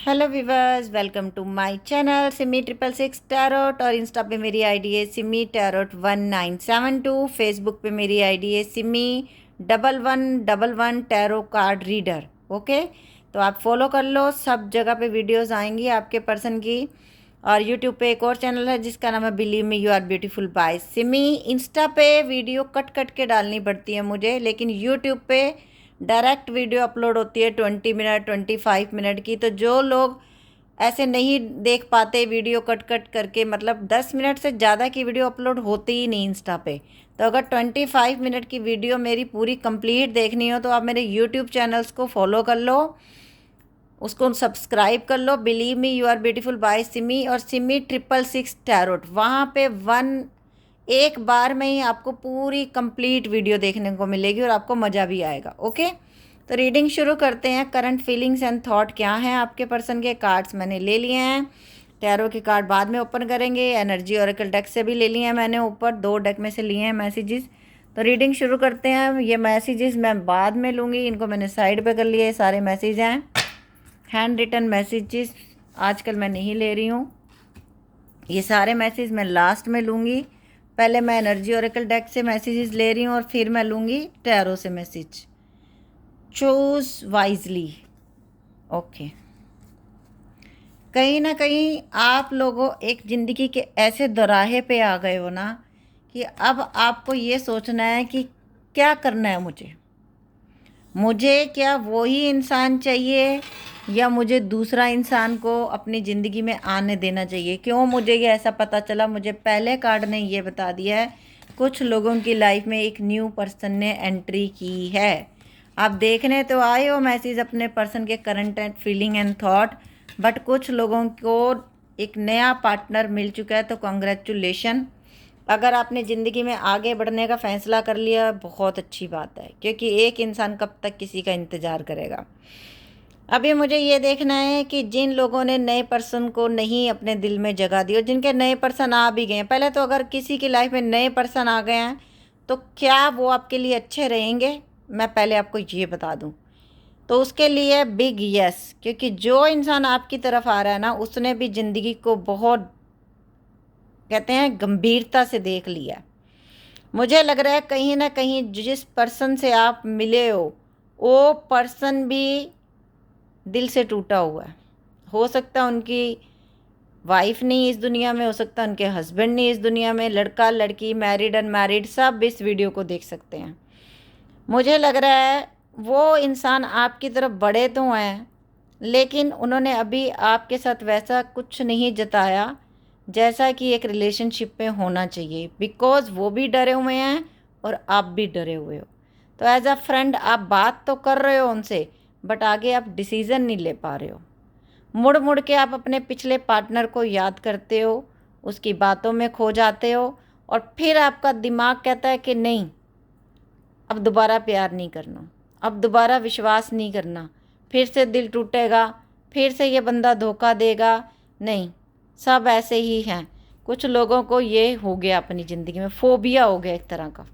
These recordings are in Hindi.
Hello viewers, welcome to my channel Simi 666 tarot. और इंस्टा पे मेरी आईडी है सिमी टैरोट 1972। फेसबुक पे मेरी आईडी है Simi 1111 tarot card reader. Okay, तो आप फॉलो कर लो, सब जगह पे वीडियोस आएंगी आपके पर्सन की। और यूट्यूब पे एक और चैनल है जिसका नाम है believe me you are beautiful bye Simi. Insta पे वीडियो कट कट के डालनी पड़ती है मुझे, लेकिन यूट्यूब पे डायरेक्ट वीडियो अपलोड होती है 20 मिनट 25 मिनट की। तो जो लोग ऐसे नहीं देख पाते वीडियो कट कट करके, मतलब 10 मिनट से ज़्यादा की वीडियो अपलोड होती ही नहीं इंस्टा पे। तो अगर 25 मिनट की वीडियो मेरी पूरी कंप्लीट देखनी हो तो आप मेरे यूट्यूब चैनल्स को फॉलो कर लो, उसको सब्सक्राइब कर लो, believe me you are beautiful bye Simi और सिमी 666 टैरोट। वहाँ पे एक बार में ही आपको पूरी कंप्लीट वीडियो देखने को मिलेगी और आपको मज़ा भी आएगा। ओके, तो रीडिंग शुरू करते हैं। करंट फीलिंग्स एंड थॉट क्या हैं आपके पर्सन के। कार्ड्स मैंने ले लिए हैं, टैरो के कार्ड बाद में ओपन करेंगे। एनर्जी ओरेकल डेक से भी ले लिए हैं मैंने, ऊपर 2 डेक में से लिए हैं मैसेजेस। तो रीडिंग शुरू करते हैं। ये मैसेजेस मैं बाद में लूँगी, इनको मैंने साइड पे कर लिए। सारे मैसेज हैं हैंड रिटन मैसेजेस, आजकल मैं नहीं ले रही हूँ। ये सारे मैसेज मैं लास्ट में लूँगी। पहले मैं एनर्जी ओरेकल डेक से मैसेजेस ले रही हूँ और फिर मैं लूँगी टैरो से मैसेज। Choose wisely. ओके, कहीं ना कहीं आप लोगों एक ज़िंदगी के ऐसे दोराहे पे आ गए हो ना कि अब आपको ये सोचना है कि क्या करना है। मुझे क्या वही इंसान चाहिए या मुझे दूसरा इंसान को अपनी ज़िंदगी में आने देना चाहिए। क्यों मुझे ये ऐसा पता चला, मुझे पहले कार्ड ने ये बता दिया है कुछ लोगों की लाइफ में एक न्यू पर्सन ने एंट्री की है। आप देखने तो आए हो मैसेज अपने पर्सन के current and feeling and thought, but कुछ लोगों को एक नया पार्टनर मिल चुका है। तो कॉन्ग्रेचुलेशन, अगर आपने ज़िंदगी में आगे बढ़ने का फ़ैसला कर लिया बहुत अच्छी बात है, क्योंकि एक इंसान कब तक किसी का इंतज़ार करेगा। अभी मुझे ये देखना है कि जिन लोगों ने नए पर्सन को नहीं अपने दिल में जगह दी और जिनके नए पर्सन आ भी गए हैं, पहले तो अगर किसी की लाइफ में नए पर्सन आ गए हैं तो क्या वो आपके लिए अच्छे रहेंगे, मैं पहले आपको ये बता दूं। तो उसके लिए बिग यस, क्योंकि जो इंसान आपकी तरफ आ रहा है ना उसने भी ज़िंदगी को बहुत, कहते हैं, गंभीरता से देख लिया। मुझे लग रहा है कहीं ना कहीं जिस पर्सन से आप मिले वो पर्सन भी दिल से टूटा हुआ है। हो सकता है उनकी वाइफ नहीं इस दुनिया में, हो सकता है उनके हस्बैंड नहीं इस दुनिया में, लड़का लड़की मैरिड अनमैरिड सब इस वीडियो को देख सकते हैं। मुझे लग रहा है वो इंसान आपकी तरफ बढ़े तो हैं, लेकिन उन्होंने अभी आपके साथ वैसा कुछ नहीं जताया जैसा कि एक रिलेशनशिप में होना चाहिए, बिकॉज़ वो भी डरे हुए हैं और आप भी डरे हुए हो। तो एज अ फ्रेंड आप बात तो कर रहे हो उनसे, बट आगे आप डिसीज़न नहीं ले पा रहे हो। मुड़ मुड़ के आप अपने पिछले पार्टनर को याद करते हो, उसकी बातों में खो जाते हो और फिर आपका दिमाग कहता है कि नहीं, अब दोबारा प्यार नहीं करना, अब दोबारा विश्वास नहीं करना, फिर से दिल टूटेगा, फिर से ये बंदा धोखा देगा। नहीं, सब ऐसे ही हैं। कुछ लोगों को ये हो गया, अपनी ज़िंदगी में फोबिया हो गया एक तरह का।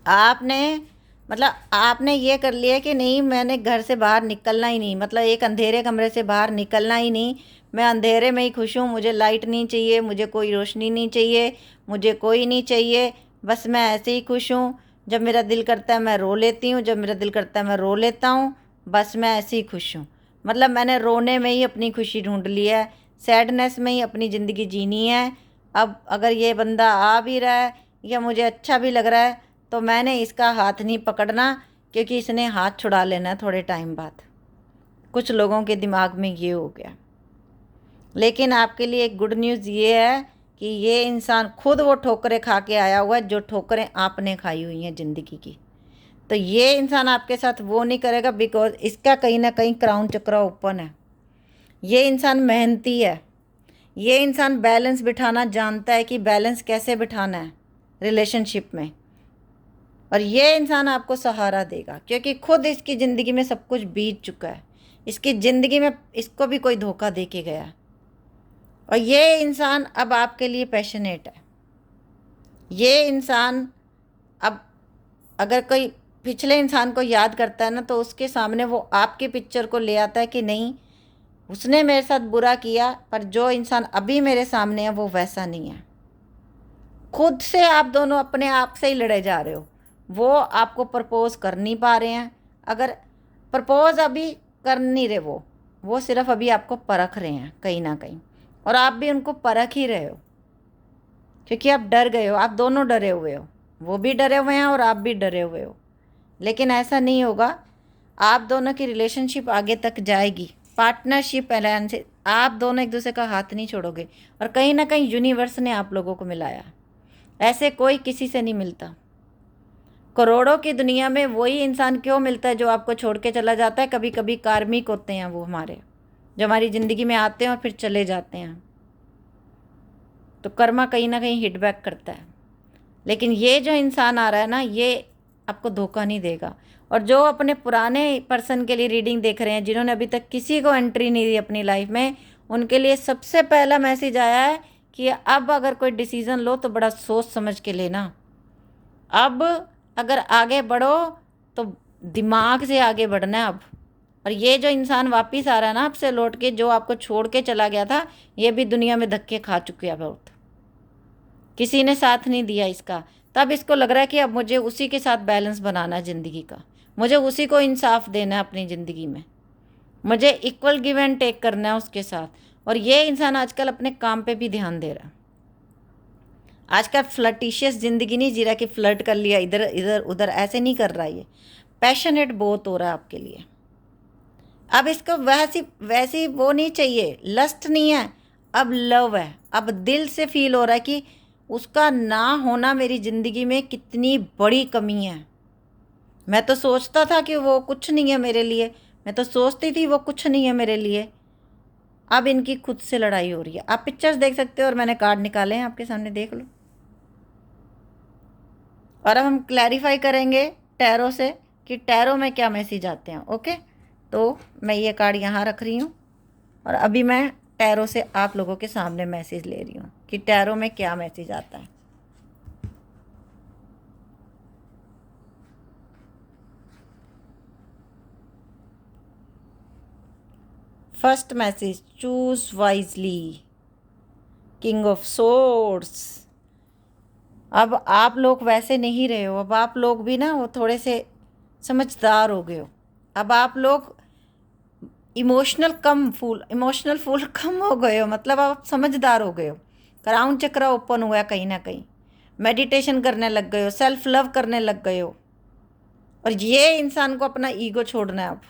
आपने आपने ये कर लिया कि नहीं, मैंने घर से बाहर निकलना ही नहीं, मतलब एक अंधेरे कमरे से बाहर निकलना ही नहीं, मैं अंधेरे में ही खुश हूँ, मुझे लाइट नहीं चाहिए, मुझे कोई रोशनी नहीं चाहिए, मुझे कोई नहीं चाहिए, बस मैं ऐसे ही खुश हूँ। जब मेरा दिल करता है मैं रो लेती हूँ, जब मेरा दिल करता है मैं रो लेता हूँ, बस मैं ऐसे ही खुश हूँ। मतलब मैंने रोने में ही अपनी खुशी ढूंढ ली है, सैडनेस में ही अपनी ज़िंदगी जीनी है। अब अगर ये बंदा आ भी रहा है या मुझे अच्छा भी लग रहा है तो मैंने इसका हाथ नहीं पकड़ना, क्योंकि इसने हाथ छुड़ा लेना है थोड़े टाइम बाद। कुछ लोगों के दिमाग में ये हो गया। लेकिन आपके लिए एक गुड न्यूज़ ये है कि ये इंसान खुद वो ठोकरें खा के आया हुआ है जो ठोकरें आपने खाई हुई हैं ज़िंदगी की। तो ये इंसान आपके साथ वो नहीं करेगा, बिकॉज इसका कहीं ना कहीं क्राउन चक्रा ओपन है। ये इंसान मेहनती है, ये इंसान बैलेंस बिठाना जानता है कि बैलेंस कैसे बिठाना है रिलेशनशिप में। और ये इंसान आपको सहारा देगा क्योंकि खुद इसकी ज़िंदगी में सब कुछ बीत चुका है। इसकी ज़िंदगी में इसको भी कोई धोखा दे के गया और ये इंसान अब आपके लिए पैशनेट है। ये इंसान अब अगर कोई पिछले इंसान को याद करता है ना तो उसके सामने वो आपके पिक्चर को ले आता है कि नहीं, उसने मेरे साथ बुरा किया, पर जो इंसान अभी मेरे सामने है वो वैसा नहीं है। खुद से आप दोनों अपने आप से ही लड़े जा रहे हो। वो आपको प्रपोज कर नहीं पा रहे हैं, अगर प्रपोज अभी कर नहीं रहे वो सिर्फ अभी आपको परख रहे हैं कहीं ना कहीं, और आप भी उनको परख ही रहे हो, क्योंकि आप डर गए हो। आप दोनों डरे हुए हो, वो भी डरे हुए हैं और आप भी डरे हुए हो। लेकिन ऐसा नहीं होगा, आप दोनों की रिलेशनशिप आगे तक जाएगी। पार्टनरशिप प्लान से आप दोनों एक दूसरे का हाथ नहीं छोड़ोगे, और कहीं ना कहीं यूनिवर्स ने आप लोगों को मिलाया। ऐसे कोई किसी से नहीं मिलता। करोड़ों की दुनिया में वही इंसान क्यों मिलता है जो आपको छोड़ के चला जाता है। कभी कभी कार्मिक होते हैं वो हमारे, जो हमारी ज़िंदगी में आते हैं और फिर चले जाते हैं। तो कर्मा कहीं ना कहीं हिट बैक करता है। लेकिन ये जो इंसान आ रहा है ना, ये आपको धोखा नहीं देगा। और जो अपने पुराने पर्सन के लिए रीडिंग देख रहे हैं, जिन्होंने अभी तक किसी को एंट्री नहीं दी अपनी लाइफ में, उनके लिए सबसे पहला मैसेज आया है कि अब अगर कोई डिसीज़न लो तो बड़ा सोच समझ के लेना। अब अगर आगे बढ़ो तो दिमाग से आगे बढ़ना है अब। और ये जो इंसान वापस आ रहा है ना आपसे लौट के, जो आपको छोड़ के चला गया था, ये भी दुनिया में धक्के खा चुके हैं बहुत। किसी ने साथ नहीं दिया इसका, तब इसको लग रहा है कि अब मुझे उसी के साथ बैलेंस बनाना है ज़िंदगी का, मुझे उसी को इंसाफ देना है अपनी ज़िंदगी में, मुझे इक्वल गिव एंड टेक करना है उसके साथ। और ये इंसान आजकल अपने काम पे भी ध्यान दे रहा है। आजकल फ्लर्टिशियस ज़िंदगी नहीं जी रहा कि फ्लर्ट कर लिया इधर इधर उधर, ऐसे नहीं कर रहा। ये पैशनेट बहुत हो रहा है आपके लिए। अब इसको वैसी वो नहीं चाहिए, लस्ट नहीं है, अब लव है। अब दिल से फील हो रहा है कि उसका ना होना मेरी ज़िंदगी में कितनी बड़ी कमी है। मैं तो सोचता था कि वो कुछ नहीं है मेरे लिए, मैं तो सोचती थी वो कुछ नहीं है मेरे लिए। अब इनकी खुद से लड़ाई हो रही है। आप पिक्चर्स देख सकते हो और मैंने कार्ड निकाले हैं आपके सामने, देख लो। और अब हम क्लैरिफाई करेंगे टैरो से कि टैरो में क्या मैसेज आते हैं। ओके, तो मैं ये कार्ड यहाँ रख रही हूँ और अभी मैं टैरो से आप लोगों के सामने मैसेज ले रही हूँ कि टैरो में क्या मैसेज आता है। First message, choose wisely, king of swords. अब आप लोग वैसे नहीं रहे हो, अब आप लोग भी ना वो थोड़े से समझदार हो गए हो। अब आप लोग इमोशनल फूल कम हो गए हो, मतलब आप समझदार हो गए हो। क्राउन चक्र ओपन हुआ है कहीं ना कहीं, मेडिटेशन करने लग गए हो, सेल्फ लव करने लग गए हो। और ये इंसान को अपना ईगो छोड़ना है अब।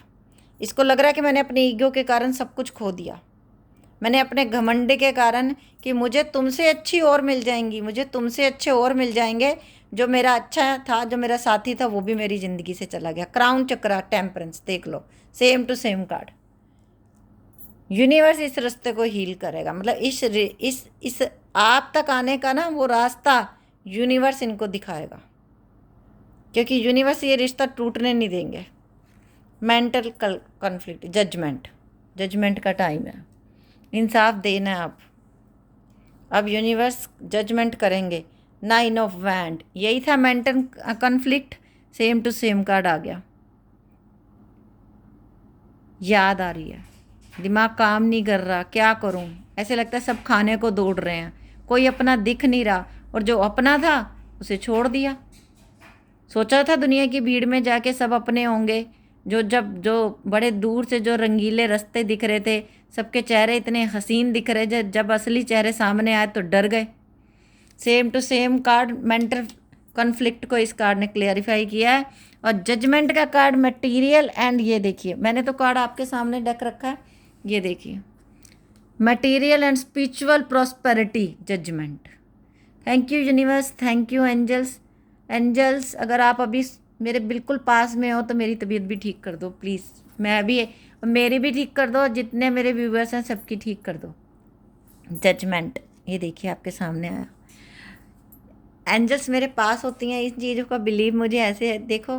इसको लग रहा है कि मैंने अपने ईगो के कारण सब कुछ खो दिया, मैंने अपने घमंड के कारण कि मुझे तुमसे अच्छी और मिल जाएंगी, मुझे तुमसे अच्छे और मिल जाएंगे। जो मेरा अच्छा था, जो मेरा साथी था, वो भी मेरी ज़िंदगी से चला गया। क्राउन चक्र, टेम्परेंस, देख लो, same to same card. Universe इस रास्ते को हील करेगा, मतलब इस आप तक आने का ना वो रास्ता यूनिवर्स इनको दिखाएगा, क्योंकि यूनिवर्स ये रिश्ता टूटने नहीं देंगे। मेंटल कॉन्फ्लिक्ट, जजमेंट का टाइम है, इंसाफ देना है अब यूनिवर्स जजमेंट करेंगे। 9 ऑफ वैंड, यही था mental conflict, same to same card आ गया। याद आ रही है, दिमाग काम नहीं कर रहा, क्या करूं, ऐसे लगता है सब खाने को दौड़ रहे हैं, कोई अपना दिख नहीं रहा, और जो अपना था उसे छोड़ दिया। सोचा था दुनिया की भीड़ में जाके सब अपने होंगे, जो बड़े दूर से जो रंगीले रास्ते दिख रहे थे, सबके चेहरे इतने हसीन दिख रहे, जब असली चेहरे सामने आए तो डर गए। Same to same card mental conflict को इस कार्ड ने क्लियरिफाई किया है। और जजमेंट का कार्ड मटेरियल एंड, ये देखिए मैंने तो कार्ड आपके सामने रख रखा है, ये देखिए, material and spiritual prosperity, judgement. Thank you universe, thank you angels. अगर आप अभी मेरे बिल्कुल पास में हो तो मेरी तबीयत भी ठीक कर दो प्लीज़। मैं अभी, मेरी भी ठीक कर दो, जितने मेरे व्यूवर्स हैं सबकी ठीक कर दो। जजमेंट, ये देखिए आपके सामने आया। एंजल्स मेरे पास होती हैं, इस चीज़ों का बिलीव मुझे ऐसे है, देखो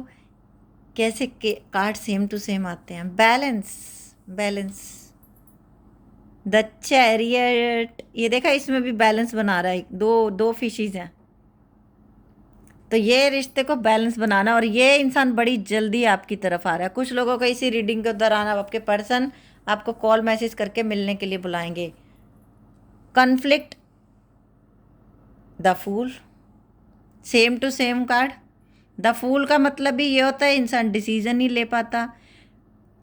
कैसे कार्ड सेम टू सेम आते हैं। बैलेंस, द चैरियट, ये देखा इसमें भी बैलेंस बना रहा है, दो फिशेस हैं, तो ये रिश्ते को बैलेंस बनाना। और ये इंसान बड़ी जल्दी आपकी तरफ आ रहा है। कुछ लोगों का इसी रीडिंग के दौरान आपके पर्सन आपको कॉल मैसेज करके मिलने के लिए बुलाएंगे। Conflict, the fool, same to same card. The fool का मतलब भी ये होता है इंसान डिसीजन नहीं ले पाता,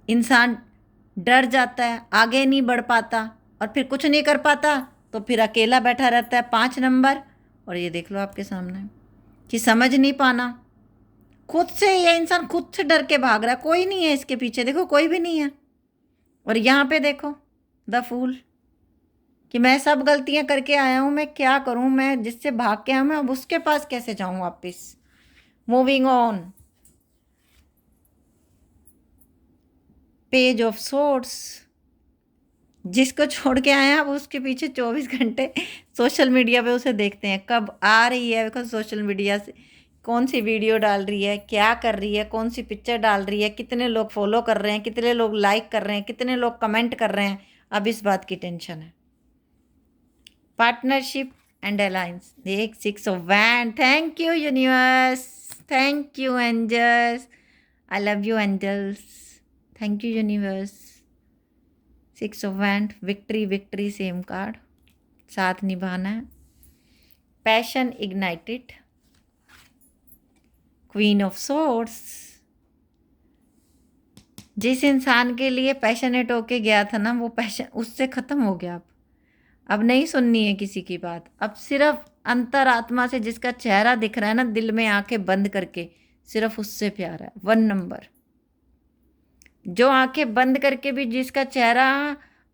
इंसान डर जाता है, आगे नहीं बढ़ पाता और फिर कुछ नहीं कर पाता, तो फिर अकेला बैठा रहता है 5 नंबर। और ये देख लो आपके सामने कि समझ नहीं पाना, खुद से ये इंसान खुद से डर के भाग रहा है, कोई नहीं है इसके पीछे, देखो कोई भी नहीं है। और यहाँ पे देखो द फूल कि मैं सब गलतियां करके आया हूँ, मैं क्या करूँ, मैं जिससे भाग के आया मैं अब उसके पास कैसे जाऊँ वापस। Moving on, page of sorts, जिसको छोड़ के आए हैं अब उसके पीछे 24 घंटे सोशल मीडिया पे उसे देखते हैं, कब आ रही है, बिकॉज सोशल मीडिया से कौन सी वीडियो डाल रही है, क्या कर रही है, कौन सी पिक्चर डाल रही है, कितने लोग फॉलो कर रहे हैं, कितने लोग लाइक कर रहे हैं, कितने लोग कमेंट कर रहे हैं, अब इस बात की टेंशन है। पार्टनरशिप एंड अलायंस, एक 6 of wand, thank you universe, thank you angels, I love you angels, thank you universe. 6 of wand, victory, victory same card, साथ निभाना है। Passion ignited, queen of swords, जिस इंसान के लिए पैशनेट होके गया था ना, वो पैशन उससे ख़त्म हो गया। अब नहीं सुननी है किसी की बात, अब सिर्फ अंतरात्मा से जिसका चेहरा दिख रहा है ना, दिल में आंखें बंद करके, सिर्फ उससे प्यार है। 1 नंबर, जो आंखें बंद करके भी जिसका चेहरा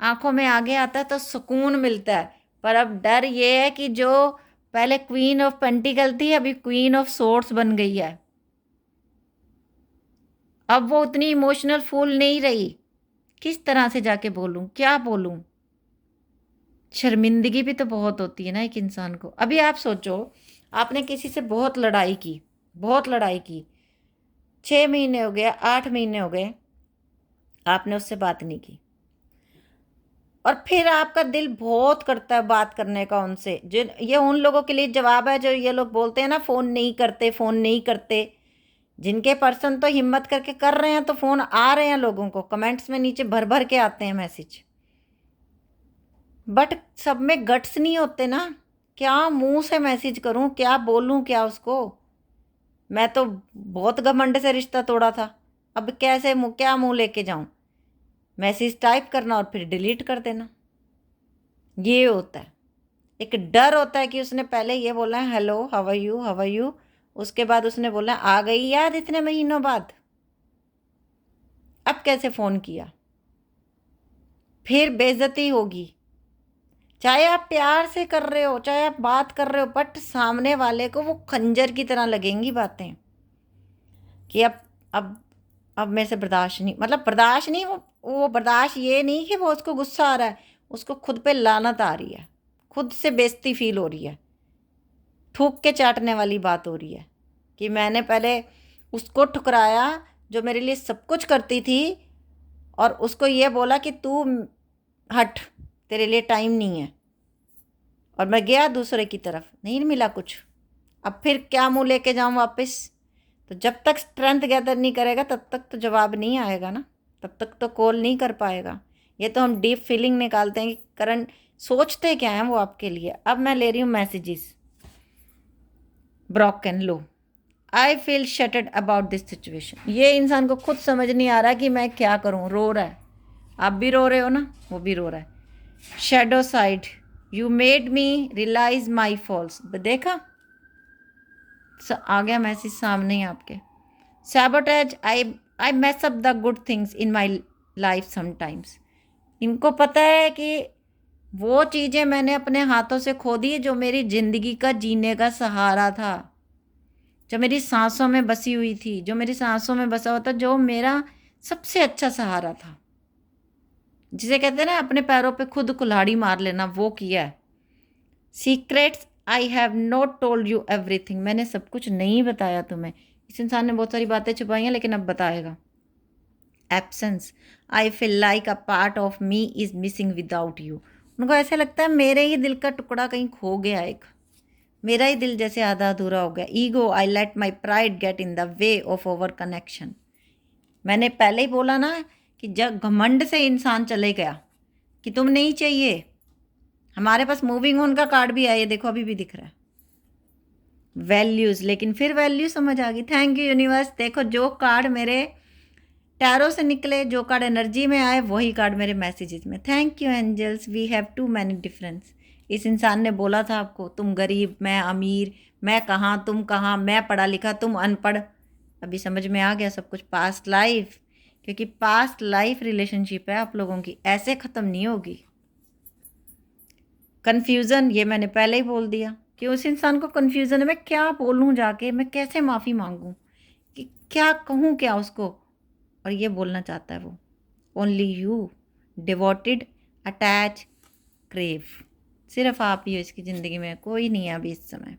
आंखों में आगे आता है तो सुकून मिलता है। पर अब डर ये है कि जो पहले क्वीन ऑफ पेंटिकल थी अभी क्वीन ऑफ सोर्ड्स बन गई है, अब वो उतनी इमोशनल फूल नहीं रही। किस तरह से जाके बोलूं, क्या बोलूं, शर्मिंदगी भी तो बहुत होती है ना एक इंसान को। अभी आप सोचो, आपने किसी से बहुत लड़ाई की, बहुत लड़ाई की, 6 महीने हो गए, 8 महीने हो गए, आपने उससे बात नहीं की, और फिर आपका दिल बहुत करता है बात करने का उनसे। जो ये उन लोगों के लिए जवाब है जो ये लोग बोलते हैं ना फ़ोन नहीं करते, फ़ोन नहीं करते। जिनके पर्सन तो हिम्मत करके कर रहे हैं तो फ़ोन आ रहे हैं लोगों को, कमेंट्स में नीचे भर भर के आते हैं मैसेज, बट सब में गट्स नहीं होते ना। क्या मुंह से मैसेज करूं, क्या बोलूं, क्या उसको। मैं तो बहुत घमंड से रिश्ता तोड़ा था, अब कैसे मुँह, क्या मुंह लेके जाऊं। मैसेज टाइप करना और फिर डिलीट कर देना, ये होता है। एक डर होता है कि उसने पहले ये बोला है hello how are you, how are you, उसके बाद उसने बोला आ गई याद इतने महीनों बाद, अब कैसे फ़ोन किया, फिर बेइज्जती होगी। चाहे आप प्यार से कर रहे हो, चाहे आप बात कर रहे हो, बट सामने वाले को वो खंजर की तरह लगेंगी बातें कि अब अब मेरे से बर्दाश्त नहीं, मतलब बर्दाश्त नहीं, वो बर्दाश्त ये नहीं कि वो उसको गुस्सा आ रहा है, उसको खुद पे लानत आ रही है, खुद से बेइज्जती फील हो रही है, थूक के चाटने वाली बात हो रही है कि मैंने पहले उसको ठुकराया जो मेरे लिए सब कुछ करती थी, और उसको ये बोला कि तू हट, तेरे लिए टाइम नहीं है, और मैं गया दूसरे की तरफ, नहीं मिला कुछ। अब फिर क्या मुंह लेके जाऊं वापस। तो जब तक स्ट्रेंथ गैदर नहीं करेगा तब तक तो जवाब नहीं आएगा ना, तब तक तो कॉल नहीं कर पाएगा। ये तो हम डीप फीलिंग निकालते हैं कि करंट सोचते क्या हैं वो आपके लिए। अब मैं ले रही हूँ messages. Broken low, I feel shattered about this situation, ये इंसान को खुद समझ नहीं आ रहा कि मैं क्या करूँ, रो रहा है। आप भी रो रहे हो ना, वो भी रो रहा है। Shadow side, you made me realise my falls, देखा आ गया मैसेज सामने ही आपके। Sabotage, I mess up the good things in my life sometimes, इनको पता है कि वो चीज़ें मैंने अपने हाथों से खो दी जो मेरी ज़िंदगी का जीने का सहारा था, जो मेरी सांसों में बसी हुई थी, जो मेरी सांसों में बसा हुआ था, जो मेरा सबसे अच्छा सहारा था, जिसे कहते हैं ना अपने पैरों पे खुद कुल्हाड़ी मार लेना, वो किया है। Secrets, I have not told you everything, मैंने सब कुछ नहीं बताया तुम्हें। इस इंसान ने बहुत सारी बातें छुपाई हैं लेकिन अब बताएगा। Absence, I feel like a part of me is missing without you, उनको ऐसा लगता है मेरे ही दिल का टुकड़ा कहीं खो गया, एक मेरा ही दिल जैसे आधा अधूरा हो गया। Ego, I let my pride get in the way of over connection, मैंने पहले ही बोला ना कि जब घमंड से इंसान चले गया कि तुम नहीं चाहिए। हमारे पास मूविंग ऑन का कार्ड भी है, ये देखो अभी भी दिख रहा है। वैल्यूज़, लेकिन फिर वैल्यू समझ आ गई। Thank you universe. देखो जो कार्ड मेरे टैरो से निकले, जो कार्ड एनर्जी में आए, वही कार्ड मेरे मैसेजेस में। Thank you angels, we have too many difference. इस इंसान ने बोला था आपको, तुम गरीब, मैं अमीर, मैं कहाँ तुम कहाँ, मैं पढ़ा लिखा तुम अनपढ़। अभी समझ में आ गया सब कुछ। पास्ट लाइफ, क्योंकि पास्ट लाइफ रिलेशनशिप है आप लोगों की, ऐसे ख़त्म नहीं होगी। कन्फ्यूज़न, ये मैंने पहले ही बोल दिया कि उस इंसान को कन्फ्यूज़न है, मैं क्या बोलूँ जाके, मैं कैसे माफ़ी मांगूँ, कि क्या कहूँ क्या उसको। और ये बोलना चाहता है वो, only you, devoted, attach, crave. सिर्फ आप ही हो इसकी ज़िंदगी में, कोई नहीं है अभी इस समय।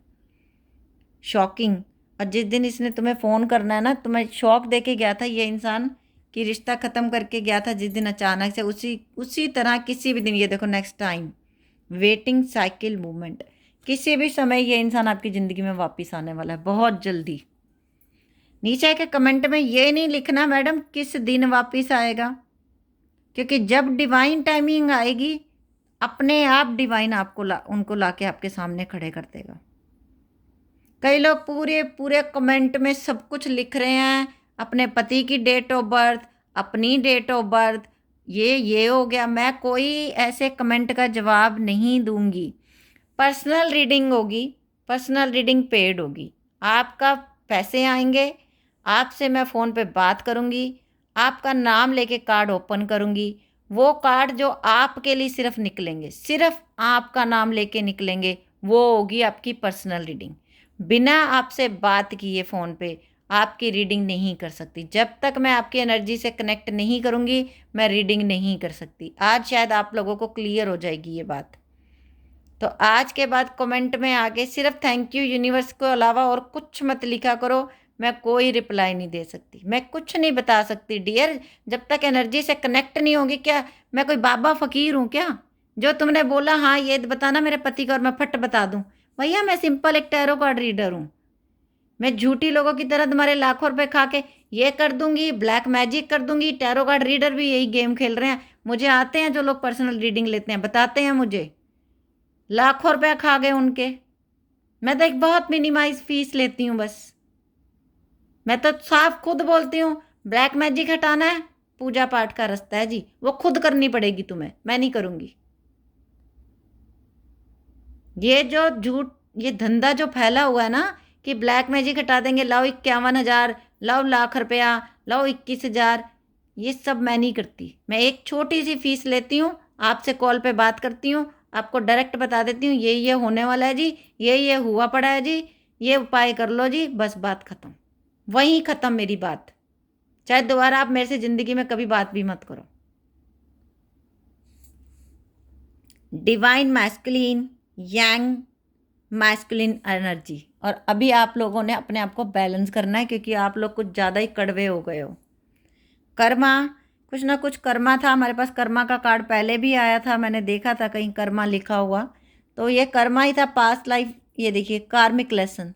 शॉकिंग। और जिस दिन इसने तुम्हें फ़ोन करना है ना, तुम्हें शॉक दे के गया था ये इंसान, कि रिश्ता ख़त्म करके गया था जिस दिन अचानक से, उसी तरह किसी भी दिन, ये देखो next time, waiting cycle movement, किसी भी समय ये इंसान आपकी ज़िंदगी में वापस आने वाला है, बहुत जल्दी। नीचे के कमेंट में ये नहीं लिखना मैडम किस दिन वापस आएगा, क्योंकि जब डिवाइन टाइमिंग आएगी, अपने आप डिवाइन आपको उनको लाके आपके सामने खड़े कर देगा। कई लोग पूरे पूरे कमेंट में सब कुछ लिख रहे हैं, अपने पति की डेट ऑफ बर्थ, अपनी डेट ऑफ बर्थ, ये हो गया। मैं कोई ऐसे कमेंट का जवाब नहीं दूंगी। पर्सनल रीडिंग होगी, पर्सनल रीडिंग पेड होगी, आपका पैसे आएंगे, आपसे मैं फ़ोन पे बात करूंगी, आपका नाम लेके कार्ड ओपन करूंगी। वो कार्ड जो आपके लिए सिर्फ निकलेंगे, सिर्फ आपका नाम लेके निकलेंगे, वो होगी आपकी पर्सनल रीडिंग। बिना आपसे बात किए फ़ोन पे आपकी रीडिंग नहीं कर सकती। जब तक मैं आपकी एनर्जी से कनेक्ट नहीं करूंगी, मैं रीडिंग नहीं कर सकती। आज शायद आप लोगों को क्लियर हो जाएगी ये बात। तो आज के बाद कमेंट में आके सिर्फ थैंक यू यूनिवर्स को अलावा और कुछ मत लिखा करो। मैं कोई रिप्लाई नहीं दे सकती, मैं कुछ नहीं बता सकती डियर, जब तक एनर्जी से कनेक्ट नहीं होगी। क्या मैं कोई बाबा फ़कीर हूँ क्या, जो तुमने बोला हाँ ये बताना मेरे पति का और मैं फट बता दूँ? भैया मैं सिंपल एक टैरो कार्ड रीडर हूँ। मैं झूठी लोगों की तरह तुम्हारे लाखों रुपए खा के ये कर दूंगी, ब्लैक मैजिक कर दूंगी। टैरो कार्ड रीडर भी यही गेम खेल रहे हैं। मुझे आते हैं जो लोग पर्सनल रीडिंग लेते हैं, बताते हैं मुझे, लाखों रुपए खा गए उनके। मैं तो एक बहुत मिनिमाइज फीस लेती हूँ बस। मैं तो साफ खुद बोलती हूँ, ब्लैक मैजिक हटाना है, पूजा पाठ का रास्ता है जी, वो खुद करनी पड़ेगी तुम्हें, मैं नहीं करूँगी। ये जो झूठ, ये धंधा जो फैला हुआ है ना कि ब्लैक मैजिक हटा देंगे, लाओ 51,000, लाओ लाख रुपया, लाओ 21,000, ये सब मैं नहीं करती। मैं एक छोटी सी फीस लेती हूँ, आपसे कॉल पे बात करती हूँ, आपको डायरेक्ट बता देती हूँ ये होने वाला है जी, ये हुआ पड़ा है जी, ये उपाय कर लो जी, बस बात ख़त्म। वहीं ख़त्म मेरी बात। चाहे दोबारा आप मेरे से ज़िंदगी में कभी बात भी मत करो। डिवाइन मैस्कुलिन, यांग मैस्कुलिन एनर्जी। और अभी आप लोगों ने अपने आप को बैलेंस करना है, क्योंकि आप लोग कुछ ज़्यादा ही कड़वे हो गए हो। कर्मा, कुछ ना कुछ कर्मा था हमारे पास। कर्मा का कार्ड पहले भी आया था, मैंने देखा था कहीं कर्मा लिखा हुआ, तो ये कर्मा ही था, पास्ट लाइफ। ये देखिए कार्मिक लेसन,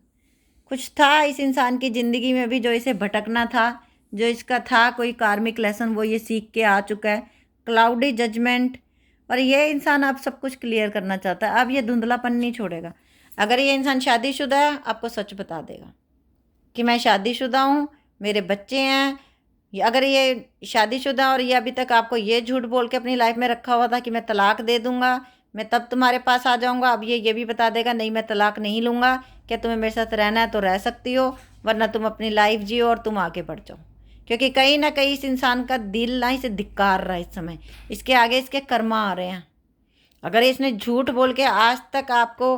कुछ था इस इंसान की ज़िंदगी में भी जो इसे भटकना था, जो इसका था कोई कार्मिक लेसन, वो ये सीख के आ चुका है। क्लाउडी जजमेंट, और ये इंसान अब सब कुछ क्लियर करना चाहता है, अब ये धुंधलापन नहीं छोड़ेगा। अगर ये इंसान शादीशुदा है, आपको सच बता देगा कि मैं शादीशुदा हूँ, मेरे बच्चे हैं। अगर ये शादीशुदा और ये अभी तक आपको ये झूठ बोल के अपनी लाइफ में रखा हुआ था कि मैं तलाक दे दूंगा, मैं तब तुम्हारे पास आ जाऊंगा, अब ये भी बता देगा नहीं मैं तलाक नहीं लूँगा, क्या तुम्हें मेरे साथ रहना है तो रह सकती हो, वरना तुम अपनी लाइफ जियो और तुम आगे बढ़ जाओ। क्योंकि कहीं ना कहीं इस इंसान का दिल ना इसे धिक्कार रहा है इस समय, इसके आगे इसके कर्मा आ रहे हैं। अगर इसने झूठ बोल के आज तक आपको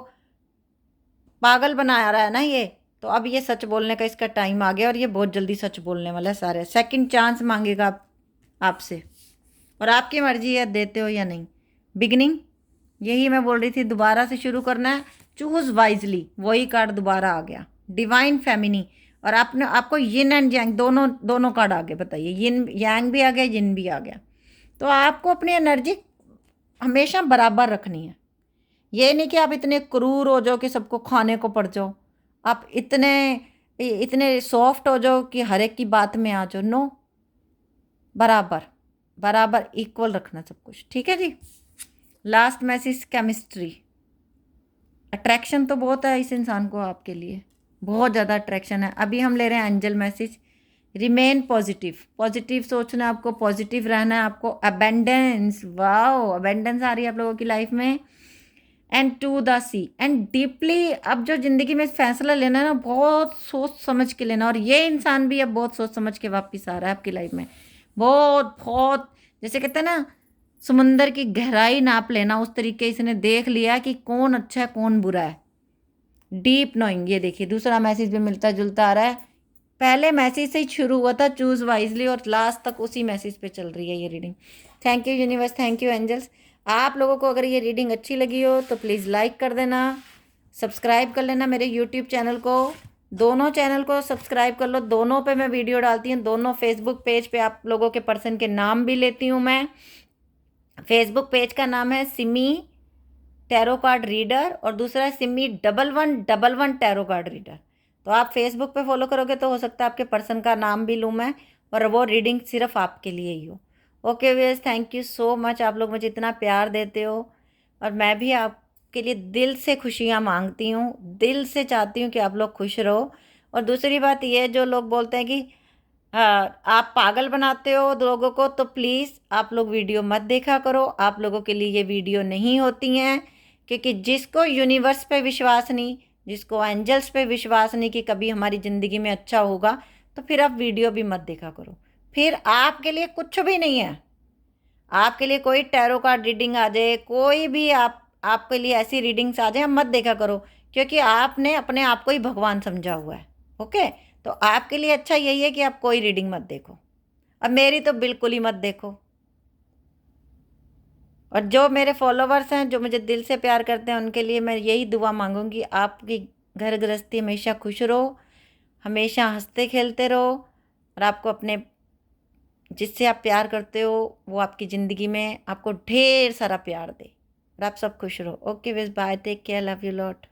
पागल बना रहा है ना ये, तो अब ये सच बोलने का इसका टाइम आ गया, और ये बहुत जल्दी सच बोलने वाला है। सारे सेकंड चांस मांगेगा आपसे, और आपकी मर्जी है देते हो या नहीं। बिगनिंग, यही मैं बोल रही थी, दोबारा से शुरू करना है, चूज़ वाइजली, वही कार्ड दोबारा आ गया। डिवाइन फेमिनी, और आपको यिन एंड यांग दोनों कार्ड आ गए। बताइए, यिन यांग भी आ गया, यिन भी आ गया। तो आपको अपनी एनर्जी हमेशा बराबर रखनी है। ये नहीं कि आप इतने क्रूर हो जाओ कि सबको खाने को पड़ जाओ, आप इतने सॉफ्ट हो जाओ कि हर एक की बात में आ जाओ। नो, बराबर। बराबर इक्वल रखना सब कुछ, ठीक है जी। Last message chemistry. अट्रैक्शन तो बहुत है इस इंसान को आपके लिए, बहुत ज़्यादा अट्रैक्शन है। अभी हम ले रहे हैं angel message, remain positive. Positive सोचना है आपको, पॉजिटिव रहना है आपको। अबेंडेंस, वाओ, अबेंडेंस आ रही है आप लोगों की लाइफ में। And to the sea and deeply. अब जो ज़िंदगी में फैसला लेना है ना, बहुत सोच समझ के लेना। और ये इंसान भी अब बहुत सोच समझ के वापस आ रहा है आपकी लाइफ में। बहुत बहुत, जैसे कहते हैं ना, समुंदर की गहराई नाप लेना, उस तरीके इसने देख लिया कि कौन अच्छा है कौन बुरा है। Deep knowing. ये देखिए दूसरा मैसेज भी मिलता जुलता आ रहा है। पहले मैसेज से ही शुरू हुआ था चूज़ वाइजली, और लास्ट तक उसी मैसेज पे चल रही है ये reading. Thank you universe, thank you angels. आप लोगों को अगर ये रीडिंग अच्छी लगी हो तो प्लीज़ लाइक कर देना, सब्सक्राइब कर लेना मेरे यूट्यूब चैनल को। दोनों चैनल को सब्सक्राइब कर लो, दोनों पे मैं वीडियो डालती हूँ। दोनों फेसबुक पेज पे आप लोगों के पर्सन के नाम भी लेती हूँ मैं। फेसबुक पेज का नाम है सिमी टैरो कार्ड रीडर, और दूसरा है सिमी 1111 टैरो कार्ड रीडर। तो आप फेसबुक पे फॉलो करोगे तो हो सकता है आपके पर्सन का नाम भी लूँ मैं, और वो रीडिंग सिर्फ आपके लिए ही हो। Okay viewers, thank you so much. आप लोग मुझे इतना प्यार देते हो, और मैं भी आपके लिए दिल से खुशियाँ मांगती हूँ, दिल से चाहती हूँ कि आप लोग खुश रहो। और दूसरी बात ये, जो लोग बोलते हैं कि आप पागल बनाते हो लोगों को, तो प्लीज़ आप लोग वीडियो मत देखा करो। आप लोगों के लिए ये वीडियो नहीं होती हैं, क्योंकि जिसको यूनिवर्स पे विश्वास नहीं, जिसको एंजल्स पे विश्वास नहीं कि कभी हमारी ज़िंदगी में अच्छा होगा, तो फिर आप वीडियो भी मत देखा करो। फिर आपके लिए कुछ भी नहीं है। आपके लिए कोई टैरो कार्ड रीडिंग आ जाए, कोई भी आपके लिए ऐसी रीडिंग्स आ जाए, मत देखा करो, क्योंकि आपने अपने आप को ही भगवान समझा हुआ है। ओके, तो आपके लिए अच्छा यही है कि आप कोई रीडिंग मत देखो। अब मेरी तो बिल्कुल ही मत देखो। और जो मेरे फॉलोवर्स हैं, जो मुझे दिल से प्यार करते हैं, उनके लिए मैं यही दुआ मांगूंगी, आपकी घर गृहस्थी हमेशा खुश रहो, हमेशा हंसते खेलते रहो, और आपको अपने जिससे आप प्यार करते हो वो आपकी ज़िंदगी में आपको ढेर सारा प्यार दे, और आप सब खुश रहो। Okay wish, bye, take care, love you lot.